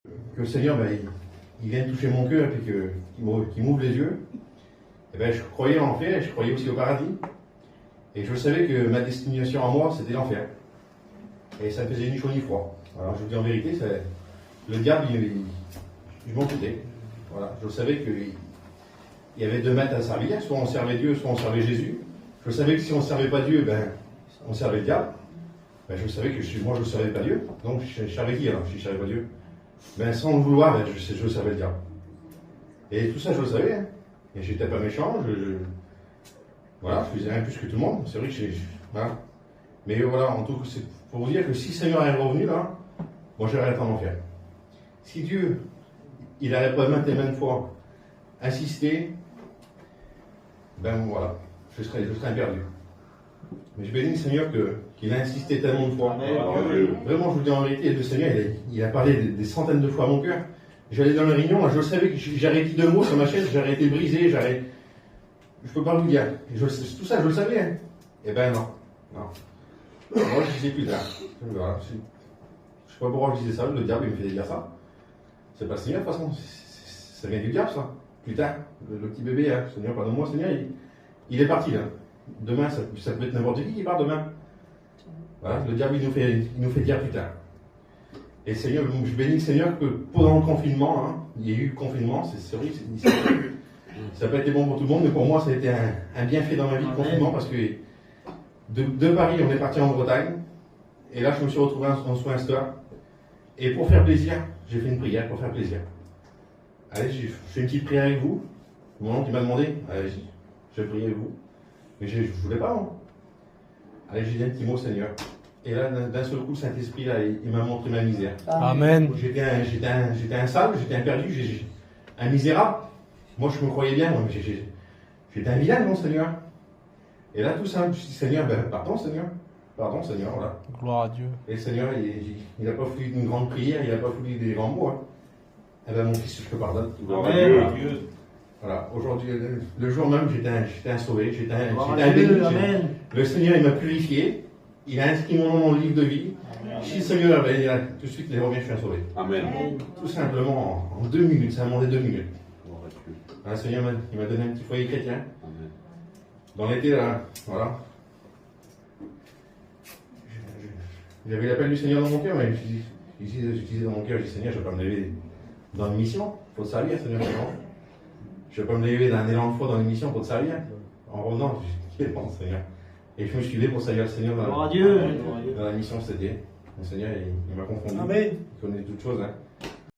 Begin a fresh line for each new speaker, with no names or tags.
que le Seigneur, il vienne toucher mon cœur et qu'il m'ouvre les yeux, et ben, je croyais en l'enfer et je croyais aussi au paradis. Et je savais que ma destination à moi, c'était l'enfer. Et ça me faisait ni chaud ni froid. Alors je vous dis en vérité, le diable, je m'en foutais. Voilà. Je savais qu'il y avait deux maîtres à servir, soit on servait Dieu, soit on servait Jésus. Je savais que si on ne servait pas Dieu, ben, on servait le diable. Ben, je savais que moi je ne servais pas Dieu. Donc je servais qui alors si je ne servais pas Dieu? Ben, sans le vouloir, ben, je servais le diable. Et tout ça, je le savais. Hein. Et j'étais pas méchant. Voilà, je faisais rien plus que tout le monde. C'est vrai que voilà. Mais voilà, en tout cas, c'est pour vous dire que si le Seigneur est revenu là, moi j'aurais rien en enfer. Si Dieu, il n'aurait pas maintes et maintes fois insisté, ben voilà, je serais perdu. Mais je bénis le Seigneur qu'il a insisté tellement de fois. Vraiment, je vous dis en vérité, le Seigneur, il a parlé des centaines de fois à mon cœur. J'allais dans les réunions, je savais que j'aurais dit deux mots sur ma chaise, j'aurais été brisé, je ne peux pas vous dire. Tout ça, je le savais. Hein. Eh ben non. Moi, je disais plus tard. Voilà. Je ne sais pas pourquoi je disais ça, le diable, il me faisait dire ça. C'est pas le Seigneur, de toute façon. Ça vient du diable, ça. Plus tard, le petit bébé, hein. Seigneur, pardonne-moi, Seigneur, il est parti, là. Demain, ça peut être n'importe qui part demain. Voilà, le diable, il nous fait dire plus tard. Et Seigneur, je bénis le Seigneur que pendant le confinement, hein, il y a eu le confinement, c'est vrai, ça n'a pas été bon pour tout le monde, mais pour moi, ça a été un bienfait dans ma vie, le confinement, parce que de Paris, on est parti en Bretagne, et là, je me suis retrouvé en soins Insta, et pour faire plaisir, j'ai fait une prière pour faire plaisir. Allez, je fais une petite prière avec vous. Mon oncle, il m'a demandé, allez, je vais prier avec vous. Mais je ne voulais pas, moi. Allez, j'ai dit un petit mot, Seigneur. Et là, d'un seul coup, le Saint-Esprit, là, il m'a montré ma misère.
Amen.
J'étais un sale, j'étais un perdu, un misérable. Moi, je me croyais bien, moi, mais j'étais un vilain, non, Seigneur. Et là, tout ça, je me suis dit, Seigneur, pardon, Seigneur, voilà.
Gloire à Dieu.
Et le Seigneur, il n'a pas voulu une grande prière, il n'a pas voulu des grands mots. Hein. Eh bien, mon fils, je te pardonne.
Amen.
Voilà, aujourd'hui, le jour même, j'étais un sauvé, j'étais un béni. Le Seigneur, il m'a purifié, il a inscrit mon nom dans le livre de vie. Si le Seigneur, tout de suite, les revient, je suis un sauvé.
Amen.
Tout simplement, en 2 minutes, ça m'a demandé 2 minutes. Le Seigneur, il m'a donné un petit foyer chrétien.
Amen.
Dans l'été, là, voilà. J'avais l'appel du Seigneur dans mon cœur, mais je disais dans mon cœur, je dis, Seigneur, je ne vais pas me lever dans une mission, il faut te servir, Seigneur. Je ne vais pas me lever d'un élan de foi dans une mission pour te servir. En revenant, je dis, bon, Seigneur. Et je me suis levé pour servir le Seigneur dans la mission cet été. Le Seigneur, il m'a confondu.
Amen.
Il connaît toutes choses. Hein.